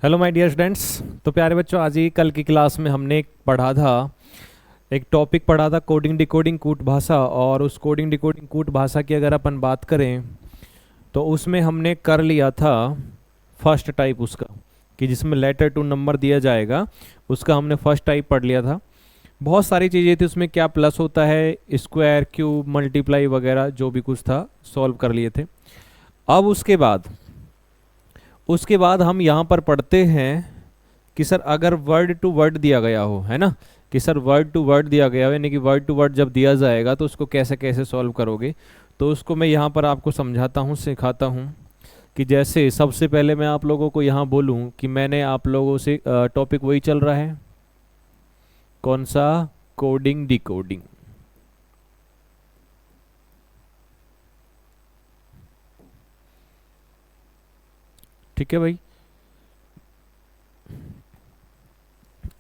Hello my dear students. तो प्यारे बच्चों, आज ही कल की क्लास में हमने एक टॉपिक पढ़ा था कोडिंग डिकोडिंग कूट भाषा। और उस कोडिंग डिकोडिंग कूट भाषा की अगर अपन बात करें तो उसमें हमने कर लिया था फर्स्ट टाइप उसका, कि जिसमें लेटर टू नंबर दिया जाएगा, उसका हमने फर्स्ट टाइप पढ़ लिया था। बहुत सारी चीज़ें थी उसमें, क्या प्लस होता है, स्क्वायर, क्यूब, मल्टीप्लाई वगैरह जो भी कुछ था सॉल्व कर लिए थे। अब उसके बाद हम यहाँ पर पढ़ते हैं कि सर अगर वर्ड टू वर्ड दिया गया हो, है ना, कि सर वर्ड टू वर्ड दिया गया हो, यानी कि वर्ड टू वर्ड जब दिया जाएगा तो उसको कैसे कैसे सॉल्व करोगे। तो उसको मैं यहाँ पर आपको समझाता हूँ, सिखाता हूँ। कि जैसे सबसे पहले मैं आप लोगों को यहाँ बोलूँ कि मैंने आप लोगों से टॉपिक वही चल रहा है, कौन सा, कोडिंग डिकोडिंग। ठीक है भाई।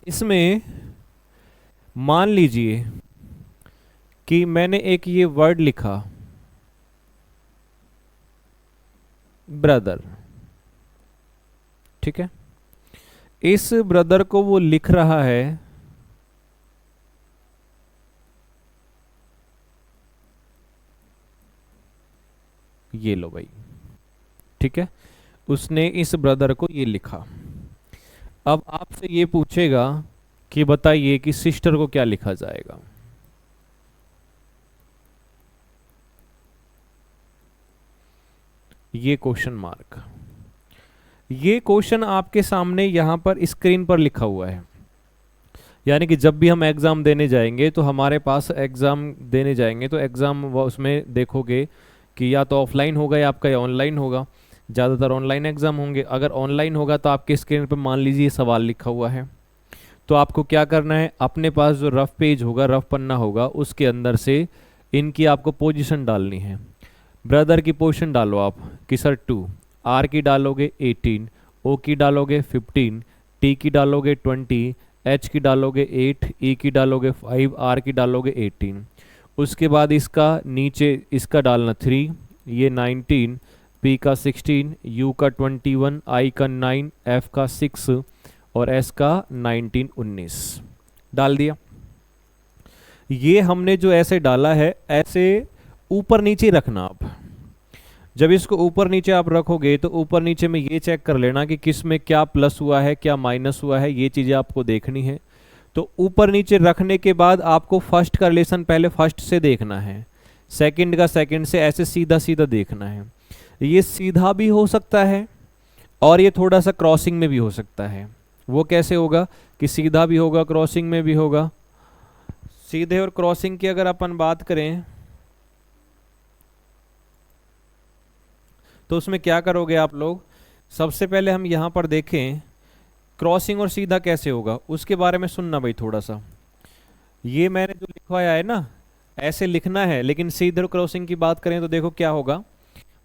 इसमें मान लीजिए कि मैंने एक ये वर्ड लिखा, ब्रदर। ठीक है, इस ब्रदर को वो लिख रहा है ये लो भाई। ठीक है, उसने इस ब्रदर को ये लिखा। अब आपसे ये पूछेगा कि बताइए कि सिस्टर को क्या लिखा जाएगा। ये क्वेश्चन मार्क, ये क्वेश्चन आपके सामने यहां पर स्क्रीन पर लिखा हुआ है। यानी कि जब भी हम एग्जाम देने जाएंगे तो हमारे पास एग्जाम देने जाएंगे तो एग्जाम उसमें देखोगे कि या तो ऑफलाइन होगा या आपका ऑनलाइन होगा। ज़्यादातर ऑनलाइन एग्जाम होंगे। अगर ऑनलाइन होगा तो आपके स्क्रीन पर मान लीजिए सवाल लिखा हुआ है, तो आपको क्या करना है, अपने पास जो रफ पेज होगा, रफ पन्ना होगा, उसके अंदर से इनकी आपको पोजीशन डालनी है। ब्रदर की पोजीशन डालो आप कि सर 2, आर की डालोगे 18, ओ की डालोगे 15, टी की डालोगे 20, एच की डालोगे 8, ई की डालोगे 5, आर की डालोगे 18। उसके बाद इसका नीचे इसका डालना 3, ये 19, पी का 16, यू का 21, आई का 9, एफ का 6 और एस का 19 19 डाल दिया। ये हमने जो ऐसे डाला है, ऐसे ऊपर नीचे रखना आप। जब इसको ऊपर नीचे आप रखोगे तो ऊपर नीचे में ये चेक कर लेना कि किस में क्या प्लस हुआ है, क्या माइनस हुआ है, ये चीज़ें आपको देखनी है। तो ऊपर नीचे रखने के बाद आपको फर्स्ट का रिलेशन पहले फर्स्ट से देखना है, सेकंड का सेकंड से, ऐसे सीधा सीधा देखना है। ये सीधा भी हो सकता है और ये थोड़ा सा क्रॉसिंग में भी हो सकता है। वो कैसे होगा कि सीधा भी होगा, क्रॉसिंग में भी होगा। सीधे और क्रॉसिंग की अगर अपन बात करें तो उसमें क्या करोगे आप लोग, सबसे पहले हम यहाँ पर देखें क्रॉसिंग और सीधा कैसे होगा, उसके बारे में सुनना भाई थोड़ा सा। ये मैंने जो लिखवाया है ना, ऐसे लिखना है। लेकिन सीधे और क्रॉसिंग की बात करें तो देखो क्या होगा।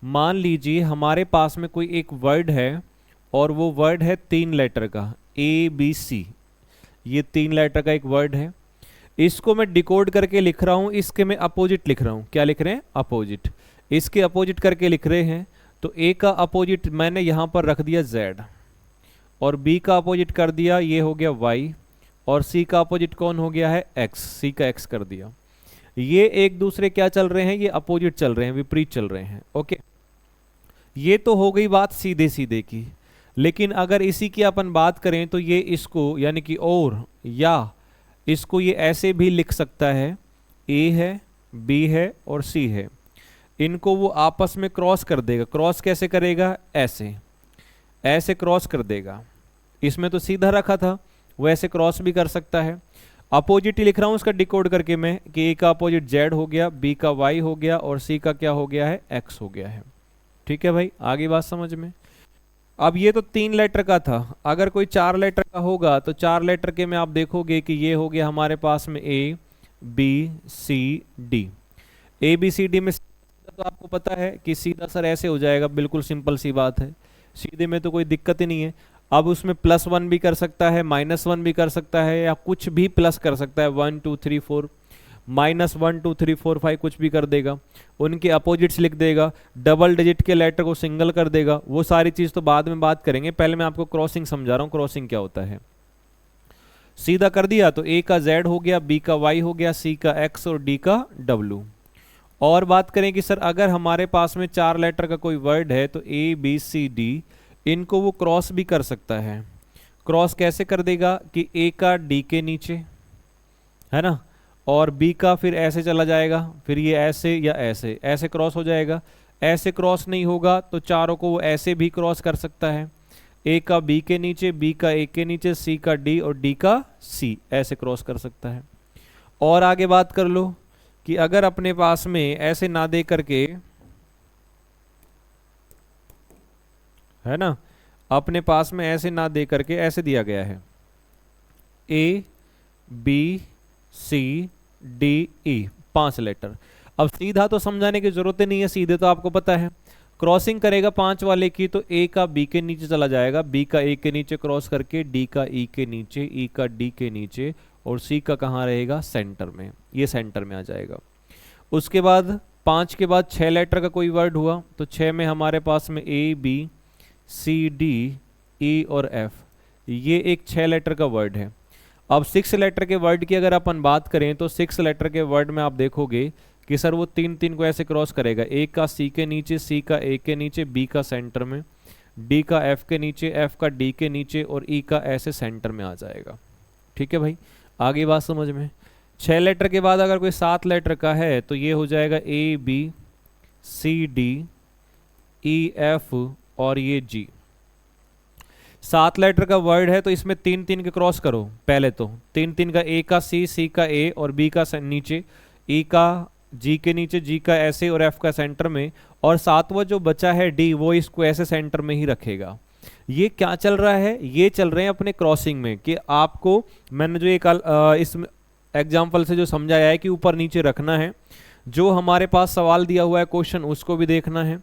मान लीजिए हमारे पास में कोई एक वर्ड है और वो वर्ड है 3 लेटर का, ABC। ये 3 लेटर का एक वर्ड है। इसको मैं डिकोड करके लिख रहा हूं, इसके मैं अपोजिट लिख रहा हूं। क्या लिख रहे हैं, अपोजिट। इसके अपोजिट करके लिख रहे हैं। तो A का अपोजिट मैंने यहां पर रख दिया Z, और B का अपोजिट कर दिया, ये हो गया Y, और C का अपोजिट कौन हो गया है, X। C का X कर दिया। ये एक दूसरे क्या चल रहे हैं, ये अपोजिट चल रहे हैं, विपरीत चल रहे हैं। ओके, ये तो हो गई बात सीधे सीधे की। लेकिन अगर इसी की अपन बात करें तो ये इसको, यानी कि और या इसको ये ऐसे भी लिख सकता है, A है, B है और C है। इनको वो आपस में क्रॉस कर देगा। क्रॉस कैसे करेगा, ऐसे ऐसे क्रॉस कर देगा। इसमें तो सीधा रखा था, वो ऐसे क्रॉस भी कर सकता है। अपोजिट ही लिख रहा हूं उसका डिकोड करके मैं, कि A का अपोजिट Z हो गया, B का Y हो गया और C का क्या हो गया है, X हो गया है। ठीक है भाई, आगे बात समझ में। अब ये तो 3 लेटर का था। अगर कोई 4 लेटर का होगा तो 4 लेटर के में आप देखोगे कि ये हो गया हमारे पास में A B C D। A B C D में तो आपको पता है कि सीधा सर ऐसे हो जाएगा, बिल्कुल सिंपल सी बात है। सीधे में तो कोई दिक्कत ही नहीं है। अब उसमें +1 भी कर सकता है, -1 भी कर सकता है, या कुछ भी प्लस कर सकता है, 1 2 3 4। -1 2 3 4 5 कुछ भी कर देगा, उनके अपोजिट्स लिख देगा, डबल डिजिट के लेटर को सिंगल कर देगा, वो सारी चीज़ तो बाद में बात करेंगे, पहले मैं आपको क्रॉसिंग समझा रहा हूँ क्रॉसिंग क्या होता है। सीधा कर दिया तो A का Z हो गया, B का Y हो गया, C का X और D का W। और बात करें कि सर अगर हमारे पास में 4 लेटर का कोई वर्ड है तो A B C D इनको वो क्रॉस भी कर सकता है। क्रॉस कैसे कर देगा कि A का D के नीचे, है ना, और B का फिर ऐसे चला जाएगा, फिर ये ऐसे या ऐसे, ऐसे क्रॉस हो जाएगा। ऐसे क्रॉस नहीं होगा तो चारों को वो ऐसे भी क्रॉस कर सकता है, A का B के नीचे, B का A के नीचे, C का D और D का C, ऐसे क्रॉस कर सकता है। और आगे बात कर लो कि अगर अपने पास में ऐसे ना दे करके, है ना, अपने पास में ऐसे ना दे करके ऐसे दिया गया है A B C D E 5 letter. अब सीधा तो समझाने की जरूरत नहीं है, सीधे तो आपको पता है। क्रॉसिंग करेगा 5 वाले की तो A का B के नीचे चला जाएगा, B का A के नीचे क्रॉस करके D का E के नीचे, E का D के नीचे और C का कहाँ रहेगा, सेंटर में, ये सेंटर में आ जाएगा। उसके बाद 5 के बाद 6 लेटर का कोई वर्ड हुआ तो 6 में हमारे पास में A B C D E और F, ये एक 6 लेटर का वर्ड है। अब 6 लेटर के वर्ड की अगर अपन बात करें तो 6 लेटर के वर्ड में आप देखोगे कि सर वो 3 को ऐसे क्रॉस करेगा, A का C के नीचे, C का A के नीचे, B का सेंटर में, D का F के नीचे, F का D के नीचे और E का ऐसे सेंटर में आ जाएगा। ठीक है भाई, आगे बात समझ में। 6 लेटर के बाद अगर कोई 7 लेटर का है तो ये हो जाएगा A B C D E F और ये G। 7 लेटर का वर्ड है तो इसमें 3 के क्रॉस करो, पहले तो 3 का, A का C, C का A और B का नीचे, E का G के नीचे, G का ऐसे और F का सेंटर में, और 7वां जो बचा है D वो इसको ऐसे सेंटर में ही रखेगा। ये क्या चल रहा है, ये चल रहे हैं अपने क्रॉसिंग में कि आपको मैंने जो एक इस एग्जाम्पल से जो समझाया है कि ऊपर नीचे रखना है, जो हमारे पास सवाल दिया हुआ है क्वेश्चन उसको भी देखना है,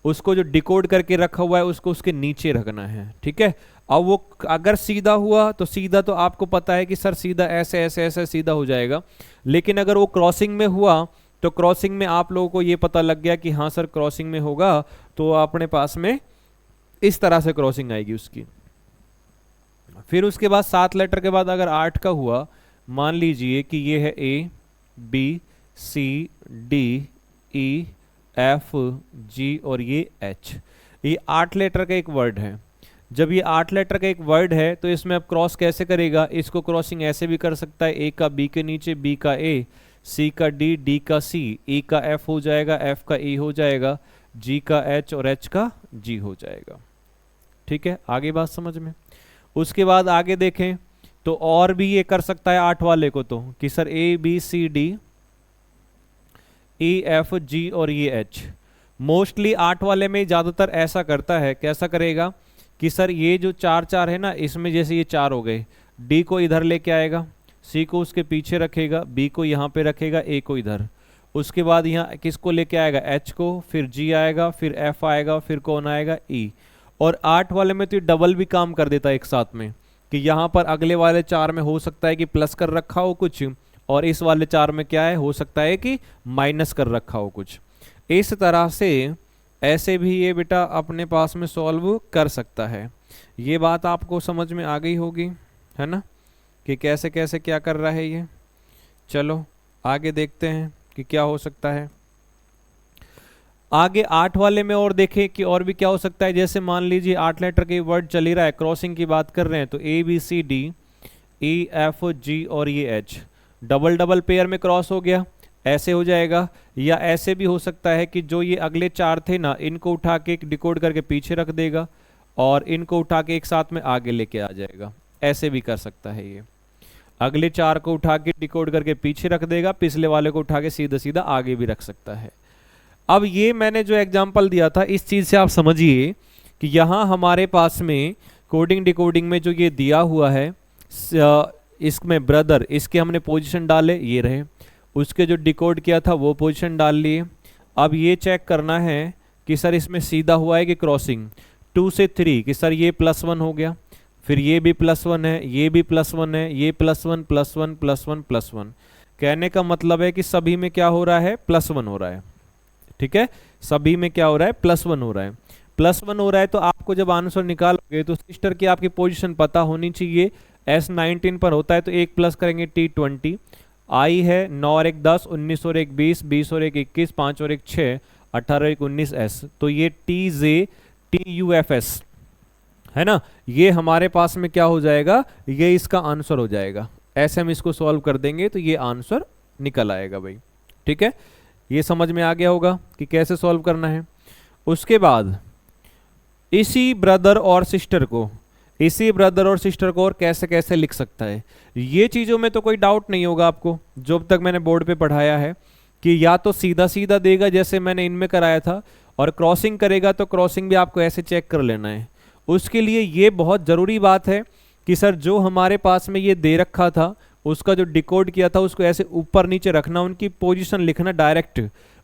उसको जो डिकोड करके रखा हुआ है उसको उसके नीचे रखना है। ठीक है, अब वो अगर सीधा हुआ तो सीधा तो आपको पता है कि सर सीधा ऐसे ऐसे ऐसे सीधा हो जाएगा, लेकिन अगर वो क्रॉसिंग में हुआ तो क्रॉसिंग में आप लोगों को ये पता लग गया कि हाँ सर क्रॉसिंग में होगा तो अपने पास में इस तरह से क्रॉसिंग आएगी उसकी। फिर उसके बाद 7 लेटर के बाद अगर 8 का हुआ, मान लीजिए कि ये है A B C D E F G और ये H, ये 8 लेटर का एक वर्ड है। जब ये 8 लेटर का एक वर्ड है तो इसमें अब क्रॉस कैसे करेगा, इसको क्रॉसिंग ऐसे भी कर सकता है, A का B के नीचे, B का A, C का D, D का C, E का F हो जाएगा, F का E हो जाएगा, G का H और H का G हो जाएगा। ठीक है, आगे बात समझ में। उसके बाद आगे देखें तो और भी ये कर सकता है 8 वाले को तो कि sir A B C D E F G और ये H। मोस्टली 8 वाले में ज़्यादातर ऐसा करता है, कैसा करेगा कि सर ये जो 4 है ना, इसमें जैसे ये 4 हो गए, D को इधर लेके आएगा, C को उसके पीछे रखेगा, B को यहाँ पे रखेगा, A को इधर, उसके बाद यहाँ किसको लेके आएगा, H को, फिर G आएगा, फिर F आएगा, फिर कौन आएगा, E। और 8 वाले में तो ये डबल भी काम कर देता है एक साथ में कि यहाँ पर अगले वाले 4 में हो सकता है कि प्लस कर रखा हो कुछ, और इस वाले 4 में क्या है, हो सकता है कि माइनस कर रखा हो कुछ। इस तरह से ऐसे भी ये बेटा अपने पास में सॉल्व कर सकता है। ये बात आपको समझ में आ गई होगी, है ना, कि कैसे कैसे क्या कर रहा है ये। चलो आगे देखते हैं कि क्या हो सकता है आगे 8 वाले में, और देखें कि और भी क्या हो सकता है। जैसे मान लीजिए 8 लेटर के वर्ड चल ही रहा है, क्रॉसिंग की बात कर रहे हैं, तो A B C D E F G और ये H डबल डबल पेयर में क्रॉस हो गया, ऐसे हो जाएगा। या ऐसे भी हो सकता है कि जो ये अगले 4 थे ना, इनको उठा के डिकोड करके पीछे रख देगा और इनको उठा के एक साथ में आगे लेके आ जाएगा, ऐसे भी कर सकता है। ये अगले 4 को उठा के डिकोड करके पीछे रख देगा, पिछले वाले को उठा के सीधा सीधा आगे भी रख सकता है। अब ये मैंने जो एग्जांपल दिया था, इस चीज़ से आप समझिए कि यहाँ हमारे पास में कोडिंग डिकोडिंग में जो ये दिया हुआ है, इसमें ब्रदर, इसके हमने पोजीशन डाले, ये रहे, उसके जो डिकोड किया था वो पोजीशन डाल लिए। अब ये चेक करना है कि सर इसमें सीधा हुआ है कि क्रॉसिंग 2 से 3, कि सर ये +1 हो गया, फिर ये भी +1 है, ये भी +1 है, ये +1 +1 +1 +1, कहने का मतलब है कि सभी में क्या हो रहा है, +1 हो रहा है। ठीक है, सभी में क्या हो रहा है, +1 हो रहा है। +1 हो रहा है तो आपको जब आंसर निकालोगे तो सिस्टर की आपकी पोजीशन पता होनी चाहिए। S19 पर होता है तो 1 प्लस करेंगे T20, आई है 9 और 1 10, 19 और 1 20, 20 और 1 21, 5 और 1 6, 18 और 1 19 S, तो ये TJTUFS है ना, ये हमारे पास में क्या हो जाएगा, ये इसका आंसर हो जाएगा। ऐसे हम इसको सॉल्व कर देंगे तो ये आंसर निकल आएगा भाई। ठीक है, ये समझ में आ गया होगा कि कैसे सॉल्व करना है। उसके बाद इसी ब्रदर और सिस्टर को, इसी ब्रदर और सिस्टर को और कैसे कैसे लिख सकता है, ये चीज़ों में तो कोई डाउट नहीं होगा आपको, जो अब तक मैंने बोर्ड पे पढ़ाया है कि या तो सीधा सीधा देगा जैसे मैंने इनमें कराया था, और क्रॉसिंग करेगा तो क्रॉसिंग भी आपको ऐसे चेक कर लेना है। उसके लिए ये बहुत ज़रूरी बात है कि सर जो हमारे पास में ये दे रखा था उसका जो डिकोड किया था उसको ऐसे ऊपर नीचे रखना, उनकी पोजीशन लिखना डायरेक्ट,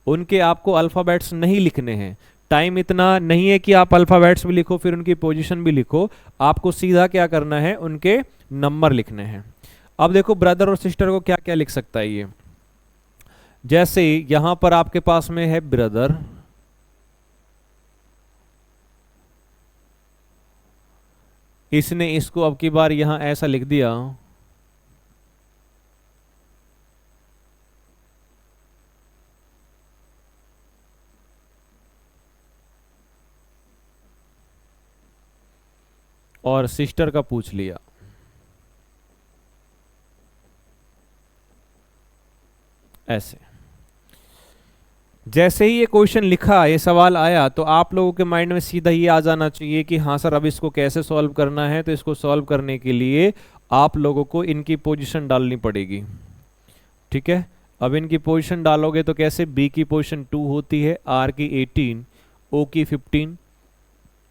उनके आपको अल्फ़ाबेट्स नहीं लिखने हैं। टाइम इतना नहीं है कि आप अल्फ़ाबेट्स भी लिखो फिर उनकी पोजीशन भी लिखो, आपको सीधा क्या करना है, उनके नंबर लिखने हैं। अब देखो ब्रदर और सिस्टर को क्या क्या लिख सकता है ये, जैसे यहां पर आपके पास में है ब्रदर, इसने इसको अब की बार यहां ऐसा लिख दिया, और सिस्टर का पूछ लिया ऐसे। जैसे ही ये क्वेश्चन लिखा, ये सवाल आया, तो आप लोगों के माइंड में सीधा ये आ जाना चाहिए कि हाँ सर अब इसको कैसे सॉल्व करना है। तो इसको सॉल्व करने के लिए आप लोगों को इनकी पोजीशन डालनी पड़ेगी। ठीक है, अब इनकी पोजीशन डालोगे तो कैसे, बी की पोजीशन 2 होती है, आर की 18, ओ की 15,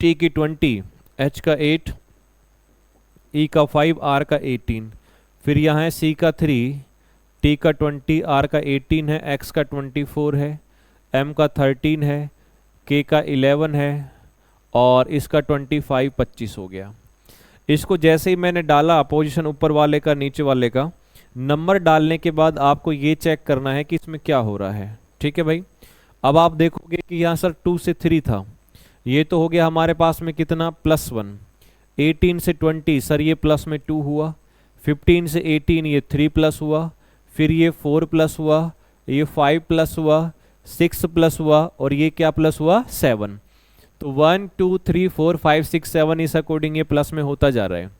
टी की 20, एच का 8, ई का 5, आर का 18, फिर यहाँ है सी का 3, टी का 20, आर का 18 है, एक्स का 24 है, एम का 13 है, के का 11 है, और इसका 25 25 हो गया। इसको जैसे ही मैंने डाला पोजीशन ऊपर वाले का नीचे वाले का, नंबर डालने के बाद आपको ये चेक करना है कि इसमें क्या हो रहा है। ठीक है भाई, अब आप देखोगे कि यहाँ सर 2 से 3 था, ये तो हो गया हमारे पास में कितना, +1। 18 से 20 सर ये प्लस में 2 हुआ, 15 से 18 ये 3 प्लस हुआ, फिर ये 4 प्लस हुआ, ये 5 प्लस हुआ, 6 प्लस हुआ, और ये क्या प्लस हुआ, 7। तो 1 2 3 4 5 6 7 इस अकॉर्डिंग ये प्लस में होता जा रहा है।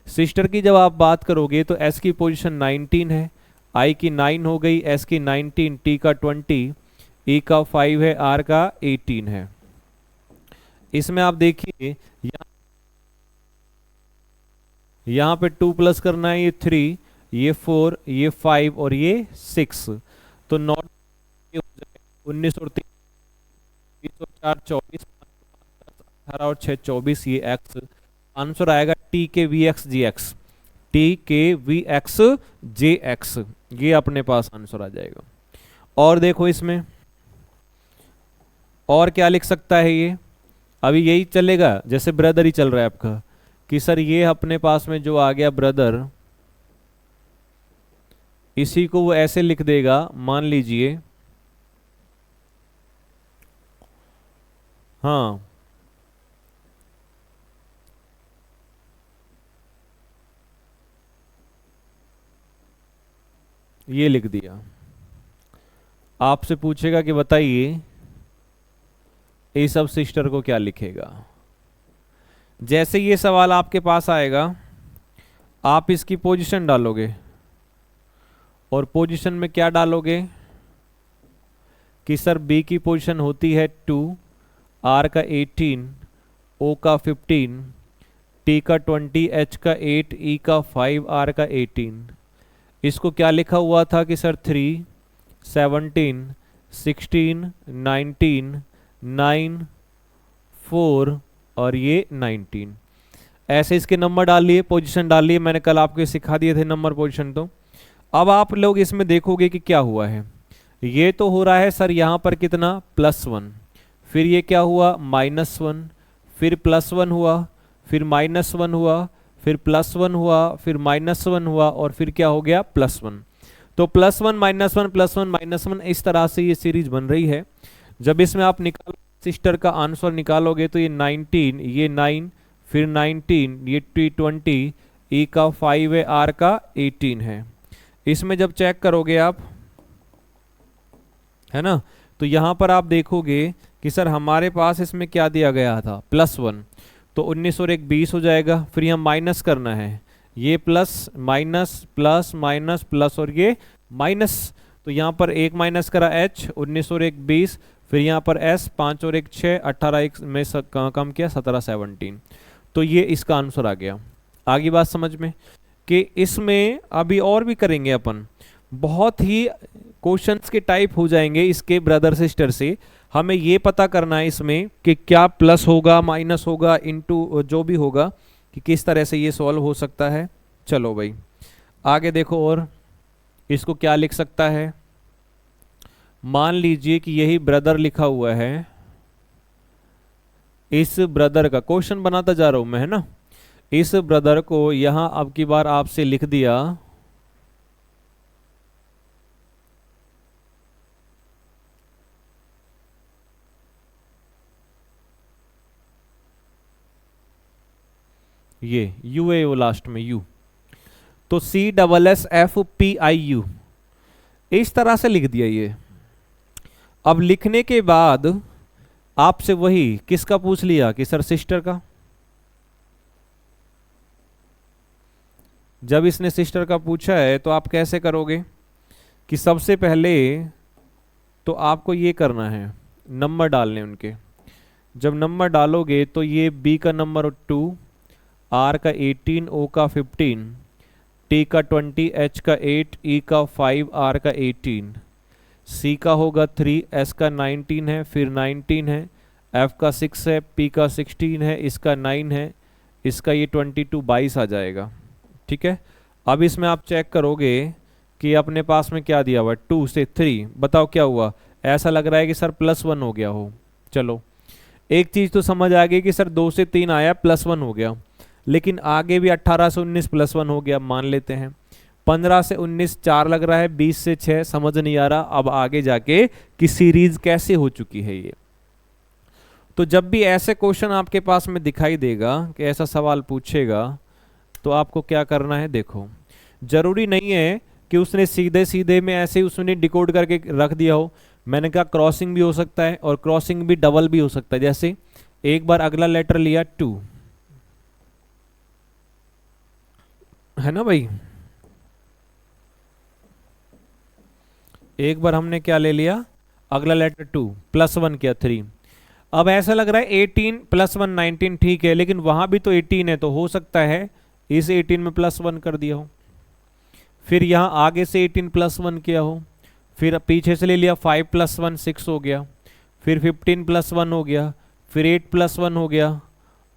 सिस्टर की जब आप बात करोगे तो एस की पोजीशन 19 है, आई की 9 हो गई, एस की 19, टी का 20, ई का 5 है, आर का 18 है। इसमें आप देखिए यहाँ पे 2 प्लस करना है, ये 3, ये 4, ये 5 और ये 6, तो नॉट 19 और 3 20 और 4 24, 18 और 6 24, ये एक्स आंसर आएगा T K V X G X, T K V X J X, ये अपने पास आंसर आ जाएगा। और देखो इसमें और क्या लिख सकता है ये, अभी यही चलेगा जैसे ब्रदर ही चल रहा है आपका, कि सर ये अपने पास में जो आ गया ब्रदर, इसी को वो ऐसे लिख देगा, मान लीजिए हाँ ये लिख दिया। आपसे पूछेगा कि बताइए इस सब सिस्टर को क्या लिखेगा। जैसे ये सवाल आपके पास आएगा आप इसकी पोजीशन डालोगे, और पोजीशन में क्या डालोगे कि सर बी की पोजीशन होती है 2, आर का 18, ओ का 15, टी का 20, एच का 8, ई का 5, आर का 18। इसको क्या लिखा हुआ था कि सर 3, 17, 16, 19, 9, 4 और ये 19, ऐसे इसके नंबर डाल लिए, पोजीशन डाल लिए, मैंने कल आपको सिखा दिए थे नंबर पोजीशन। तो अब आप लोग इसमें देखोगे कि क्या हुआ है, ये तो हो रहा है सर यहाँ पर कितना, +1, फिर ये क्या हुआ, -1, फिर +1 हुआ, फिर -1 हुआ, फिर +1 हुआ, फिर -1 हुआ, और फिर क्या हो गया, +1। तो +1 -1 +1 -1 इस तरह से ये सीरीज बन रही है। जब इसमें आप निकाल सिस्टर का आंसर निकालोगे तो ये 19, ये 9, फिर 19, ये T20, E का 5 है, R का 18 है। इसमें जब चेक करोगे आप, है ना, तो यहां पर आप देखोगे कि सर हमारे पास इसमें क्या दिया गया था, +1, तो 19 और 1 20 हो जाएगा। फिर यहाँ माइनस करना है, ये plus minus plus minus plus और ये माइनस, तो यहाँ पर 1 माइनस करा H, 19 और 1 20, फिर यहाँ पर S 5 और 1 6, 18 1 में कम किया 17 17, तो ये इसका आंसर आ गया। आगे बात समझ में कि इसमें अभी और भी करेंगे अपन, बहुत ही क्वेश्चंस के टाइप हो जाएंगे इसके ब्रदर सिस्टर से। हमें ये पता करना है इसमें कि क्या प्लस होगा माइनस होगा इनटू जो भी होगा, कि किस तरह से ये सॉल्व हो सकता है। चलो भाई आगे देखो, और इसको क्या लिख सकता है। मान लीजिए कि यही ब्रदर लिखा हुआ है, इस ब्रदर का क्वेश्चन बनाता जा रहा हूं मैं, है ना। इस ब्रदर को यहां अब की बार आपसे लिख दिया ये यू है वो लास्ट में यू, तो CSSFPIU इस तरह से लिख दिया ये। अब लिखने के बाद आपसे वही किसका पूछ लिया कि सर सिस्टर का। जब इसने सिस्टर का पूछा है तो आप कैसे करोगे कि सबसे पहले तो आपको ये करना है, नंबर डालने उनके। जब नंबर डालोगे तो ये B का नंबर 2, R का 18, O का 15, T का 20, H का 8, E का 5, R का 18, C का होगा 3, S का 19 है, फिर 19 है, F का 6 है, P का 16 है, इसका 9 है, इसका ये 22 22 आ जाएगा। ठीक है, अब इसमें आप चेक करोगे कि अपने पास में क्या दिया हुआ है, 2 से 3, बताओ क्या हुआ। ऐसा लग रहा है कि सर +1 हो गया हो। चलो एक चीज तो समझ आ गई कि सर 2 से 3 आया +1 हो गया, लेकिन आगे भी 18 से 19 +1 हो गया मान लेते हैं। 15 से 19 4 लग रहा है, 20 से 6 समझ नहीं आ रहा। अब आगे जाके कि सीरीज कैसे हो चुकी है ये। तो जब भी ऐसे क्वेश्चन आपके पास में दिखाई देगा कि ऐसा सवाल पूछेगा, तो आपको क्या करना है। देखो जरूरी नहीं है कि उसने सीधे सीधे में ऐसे ही उसने डिकोड करके रख दिया हो। मैंने कहा क्रॉसिंग भी हो सकता है, और क्रॉसिंग भी डबल भी हो सकता है। जैसे एक बार अगला लेटर लिया 2, है ना भाई, एक बार हमने क्या ले लिया, अगला लेटर 2, +1 किया 3। अब ऐसा लग रहा है 18 +1 19, ठीक है, लेकिन वहां भी तो 18 है, तो हो सकता है इस 18 में +1 कर दिया हो। फिर यहां आगे से 18 +1 किया हो, फिर पीछे से ले लिया 5 +1 6 हो गया, फिर 15 +1 हो गया, फिर 8 +1 हो गया,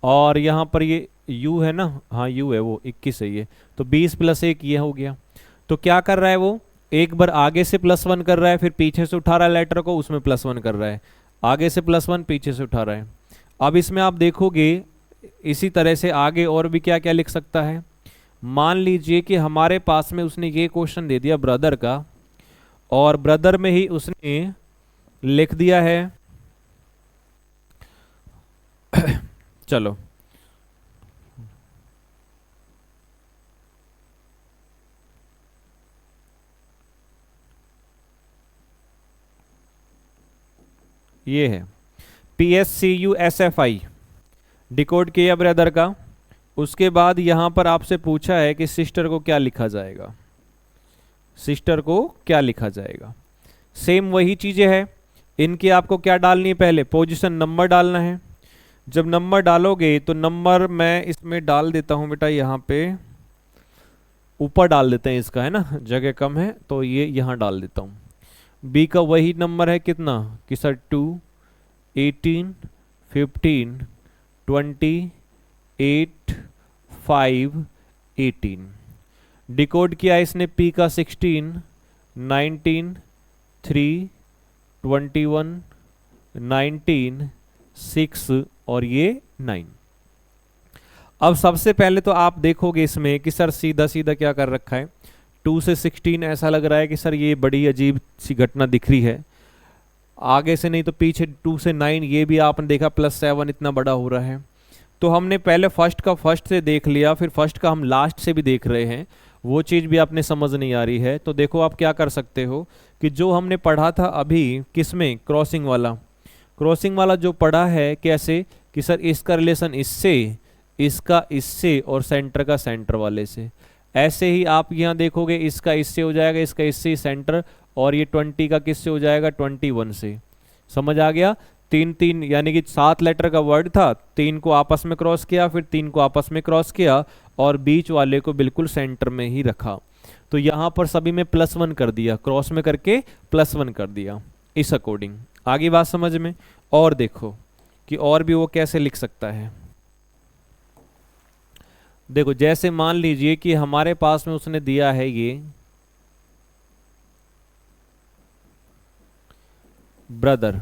और यहाँ पर ये u है ना, हाँ u है, वो 21 है ये, तो 20 + 1 ये हो गया। तो क्या कर रहा है वो, एक बार आगे से +1 कर रहा है, फिर पीछे से उठा रहा है लेटर को, उसमें +1 कर रहा है, आगे से +1 पीछे से उठा रहा है। अब इसमें आप देखोगे इसी तरह से आगे और भी क्या क्या लिख सकता है। मान लीजिए कि हमारे पास में उसने ये क्वेश्चन दे दिया ब्रदर का, और ब्रदर में ही उसने लिख दिया है चलो ये है PSCUSFI, डिकोड किया ब्रदर का। उसके बाद यहां पर आपसे पूछा है कि सिस्टर को क्या लिखा जाएगा, सिस्टर को क्या लिखा जाएगा। सेम वही चीजें हैं, इनकी आपको क्या डालनी है, पहले पोजीशन नंबर डालना है। जब नंबर डालोगे तो नंबर मैं इसमें डाल देता हूं बेटा, यहाँ पे ऊपर डाल देते हैं इसका, है ना, जगह कम है तो ये यहाँ डाल देता हूँ। बी का वही नंबर है कितना कि सर 2 18 15 20 8 5 18। डिकोड किया इसने पी का 16 19 3 21 19 6 और ये 9। अब सबसे पहले तो आप देखोगे इसमें कि सर सीधा सीधा क्या कर रखा है, 2 से 16 ऐसा लग रहा है कि सर ये बड़ी अजीब सी घटना दिख रही है। आगे से नहीं तो पीछे 2 से 9 ये भी आपने देखा +7 इतना बड़ा हो रहा है। तो हमने पहले फर्स्ट का फर्स्ट से देख लिया, फिर फर्स्ट का हम लास्ट से भी देख रहे हैं, वो चीज़ भी आपने समझ नहीं आ रही है। तो देखो आप क्या कर सकते हो कि जो हमने पढ़ा था अभी किसमें, क्रॉसिंग वाला जो पढ़ा है कैसे कि सर इसका रिलेशन इससे, इसका इससे और सेंटर का सेंटर वाले से। ऐसे ही आप यहाँ देखोगे इसका इससे हो जाएगा, इसका इससे सेंटर, और ये 20 का किससे हो जाएगा, 21 से। समझ आ गया। 3 यानी कि 7 लेटर का वर्ड था, 3 को आपस में क्रॉस किया, फिर 3 को आपस में क्रॉस किया और बीच वाले को बिल्कुल सेंटर में ही रखा। तो यहाँ पर सभी में +1 कर दिया, क्रॉस में करके +1 कर दिया इस अकॉर्डिंग। आगे बात समझ में। और देखो कि और भी वो कैसे लिख सकता है। देखो जैसे मान लीजिए कि हमारे पास में उसने दिया है ये ब्रदर।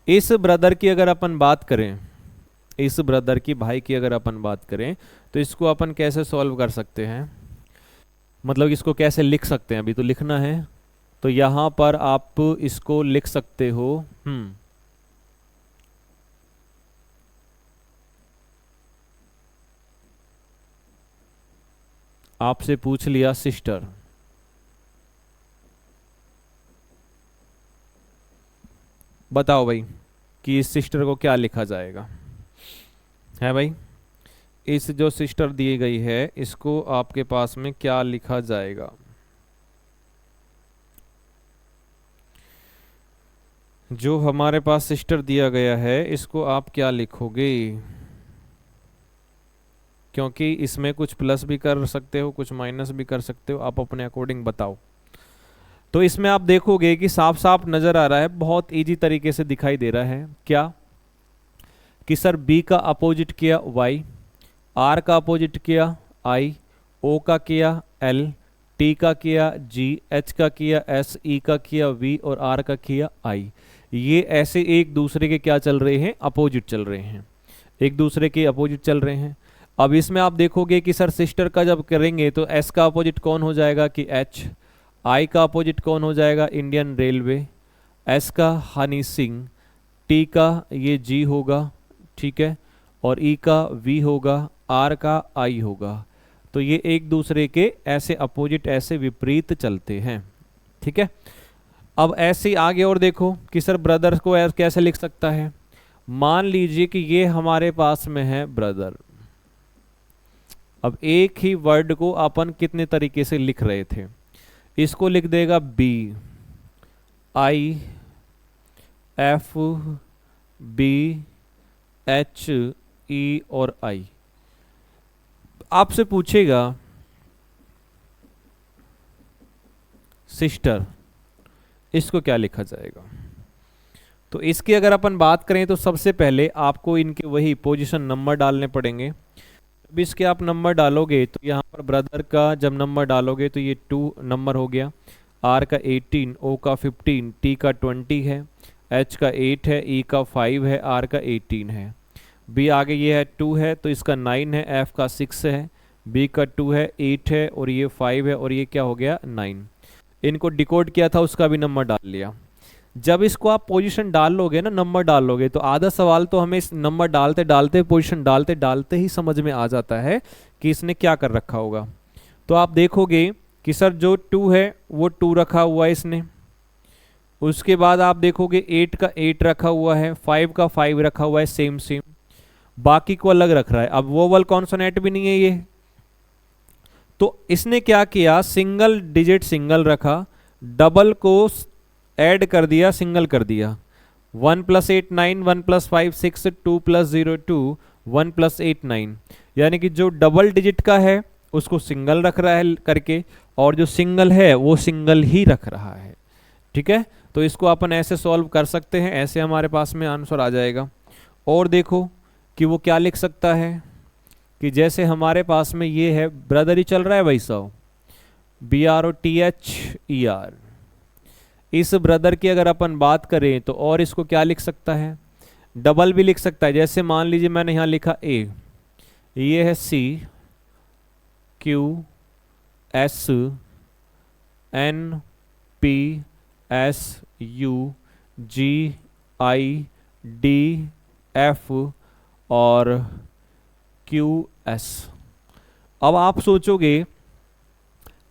इस ब्रदर की अगर अपन बात करें, इस ब्रदर की भाई की अगर अपन बात करें, तो इसको अपन कैसे सॉल्व कर सकते हैं, मतलब इसको कैसे लिख सकते हैं, अभी तो लिखना है। तो यहां पर आप इसको लिख सकते हो आपसे पूछ लिया सिस्टर, बताओ भाई कि इस सिस्टर को क्या लिखा जाएगा, है भाई। इस जो सिस्टर दी गई है इसको आपके पास में क्या लिखा जाएगा। जो हमारे पास सिस्टर दिया गया है इसको आप क्या लिखोगे, क्योंकि इसमें कुछ प्लस भी कर सकते हो, कुछ माइनस भी कर सकते हो, आप अपने अकॉर्डिंग बताओ। तो इसमें आप देखोगे कि साफ साफ नजर आ रहा है, बहुत इजी तरीके से दिखाई दे रहा है क्या कि सर बी का अपोजिट किया वाई, आर का अपोजिट किया आई, ओ का किया एल, टी का किया जी, एच का किया एस, ई का किया वी और आर का किया आई। ये ऐसे एक दूसरे के क्या चल रहे हैं, अपोजिट चल रहे हैं, एक दूसरे के अपोजिट चल रहे हैं। अब इसमें आप देखोगे कि सर सिस्टर का जब करेंगे तो एस का अपोजिट कौन हो जाएगा कि एच, आई का अपोजिट कौन हो जाएगा इंडियन रेलवे, एस का हनी सिंह, टी का ये जी होगा, ठीक है, और ई का वी होगा, आर का आई होगा। तो ये एक दूसरे के ऐसे अपोजिट, ऐसे विपरीत चलते हैं, ठीक है। अब ऐसे आगे और देखो कि सर ब्रदर को कैसे लिख सकता है। मान लीजिए कि ये हमारे पास में है ब्रदर। अब एक ही वर्ड को अपन कितने तरीके से लिख रहे थे, इसको लिख देगा B I F B H E और आई। आपसे पूछेगा सिस्टर, इसको क्या लिखा जाएगा। तो इसकी अगर अपन बात करें तो सबसे पहले आपको इनके वही पोजीशन नंबर डालने पड़ेंगे। अब इसके आप नंबर डालोगे तो यहाँ पर ब्रदर का जब नंबर डालोगे तो ये 2 नंबर हो गया, आर का 18, ओ का 15, टी का 20 है, एच का 8 है, ई का 5 है, आर का 18 है, बी आगे ये है 2 है तो इसका 9 है, एफ का 6 है, बी का 2 है, 8 है और ये 5 है और ये क्या हो गया 9। इनको डिकोड किया था उसका भी नंबर डाल लिया। जब इसको आप पोजीशन डाल लोगे ना, नंबर डाल लोगे, तो आधा सवाल तो हमें इस नंबर डालते डालते, पोजीशन डालते डालते ही समझ में आ जाता है कि इसने क्या कर रखा होगा। तो आप देखोगे कि सर जो 2 है वो 2 रखा हुआ है इसने, उसके बाद आप देखोगे 8 का 8 रखा हुआ है, 5 का 5 रखा हुआ है, सेम सेम, बाकी को अलग रख रहा है। अब वोवल कॉन्सोनेंट भी नहीं है ये, तो इसने क्या किया, सिंगल डिजिट सिंगल रखा, डबल को ऐड कर दिया, सिंगल कर दिया। 1 + 8 9, 1 + 5 6, 2 + 0 2, 1 + 8 9। यानी कि जो डबल डिजिट का है उसको सिंगल रख रहा है करके, और जो सिंगल है वो सिंगल ही रख रहा है, ठीक है। तो इसको अपन ऐसे सॉल्व कर सकते हैं, ऐसे हमारे पास में आंसर आ जाएगा। और देखो कि वो क्या लिख सकता है कि जैसे हमारे पास में ये है ब्रदर ही चल रहा है भाई साहब, BROTHER। इस ब्रदर की अगर अपन बात करें तो और इसको क्या लिख सकता है, डबल भी लिख सकता है। जैसे मान लीजिए मैंने यहाँ लिखा A, ये है C Q S N P S U G I D F और Q S। अब आप सोचोगे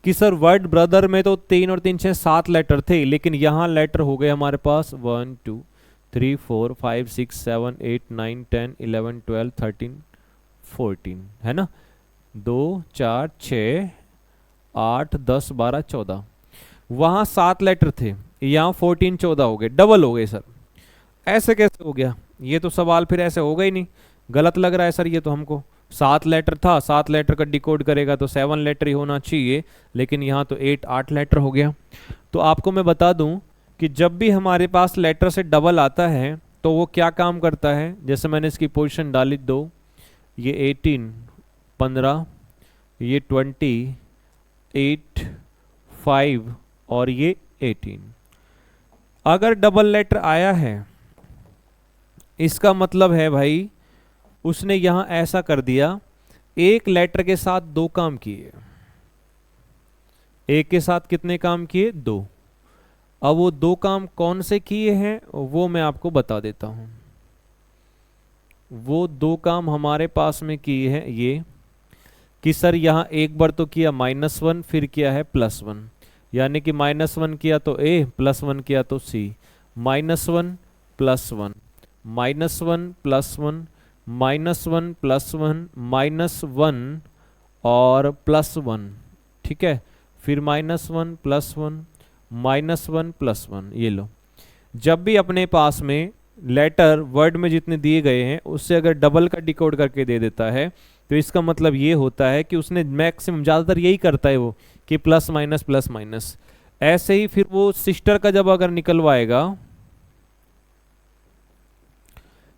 कि सर वर्ड ब्रदर में तो 3 और 3 6 7 लेटर थे, लेकिन यहाँ लेटर हो गए हमारे पास 1 2 3 4 5 6 7 8 9 10 11 12 13 14, है ना। 2 4 6 8 10 12 14, वहाँ 7 लेटर थे, यहाँ 14 14 हो गए, डबल हो गए सर। ऐसे कैसे हो गया? ये तो सवाल फिर ऐसे होगा ही नहीं, गलत लग रहा है सर ये तो हमको। 7 लेटर था, 7 लेटर का डिकोड करेगा तो 7 लेटर ही होना चाहिए, लेकिन यहाँ तो 8 लेटर हो गया। तो आपको मैं बता दूं कि जब भी हमारे पास लेटर से डबल आता है तो वो क्या काम करता है। जैसे मैंने इसकी पोजीशन डाली 2, ये 18 15, ये 20 8 5 और ये 18। अगर डबल लेटर आया है इसका मतलब है भाई उसने यहां ऐसा कर दिया, एक लेटर के साथ 2 काम किए। एक के साथ कितने काम किए? 2। अब वो 2 काम कौन से किए हैं वो मैं आपको बता देता हूं। वो 2 काम हमारे पास में किए हैं ये कि सर यहां एक बार तो किया -1, फिर किया है +1, यानी कि -1 किया तो A, +1 किया तो C। -1 +1 -1 +1 -1 +1 -1 और +1, ठीक है। फिर -1 +1 -1 +1। ये लो, जब भी अपने पास में लेटर वर्ड में जितने दिए गए हैं उससे अगर डबल का डिकोड करके दे देता है तो इसका मतलब ये होता है कि उसने मैक्सिमम, ज़्यादातर यही करता है वो कि प्लस माइनस। ऐसे ही फिर वो सिस्टर का जब अगर निकलवाएगा,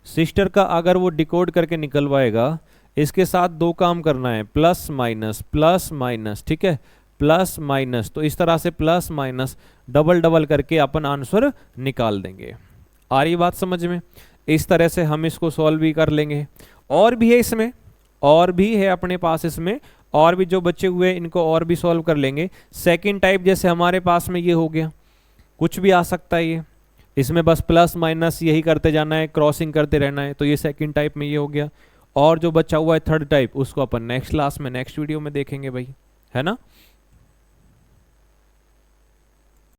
सिस्टर का अगर वो डिकोड करके निकलवाएगा, इसके साथ 2 काम करना है, प्लस माइनस, ठीक है, प्लस माइनस। तो इस तरह से प्लस माइनस डबल करके अपन आंसर निकाल देंगे। आ रही बात समझ में? इस तरह से हम इसको सॉल्व भी कर लेंगे। और भी है इसमें, और भी है अपने पास इसमें, और भी जो बचे हुए इनको और भी सॉल्व कर लेंगे। सेकंड टाइप जैसे हमारे पास में ये हो गया, कुछ भी आ सकता है ये, इसमें बस प्लस माइनस यही करते जाना है, क्रॉसिंग करते रहना है, तो ये सेकंड टाइप में ये हो गया। और जो बचा हुआ है थर्ड टाइप उसको अपन नेक्स्ट क्लास में, नेक्स्ट वीडियो में देखेंगे भाई, है ना।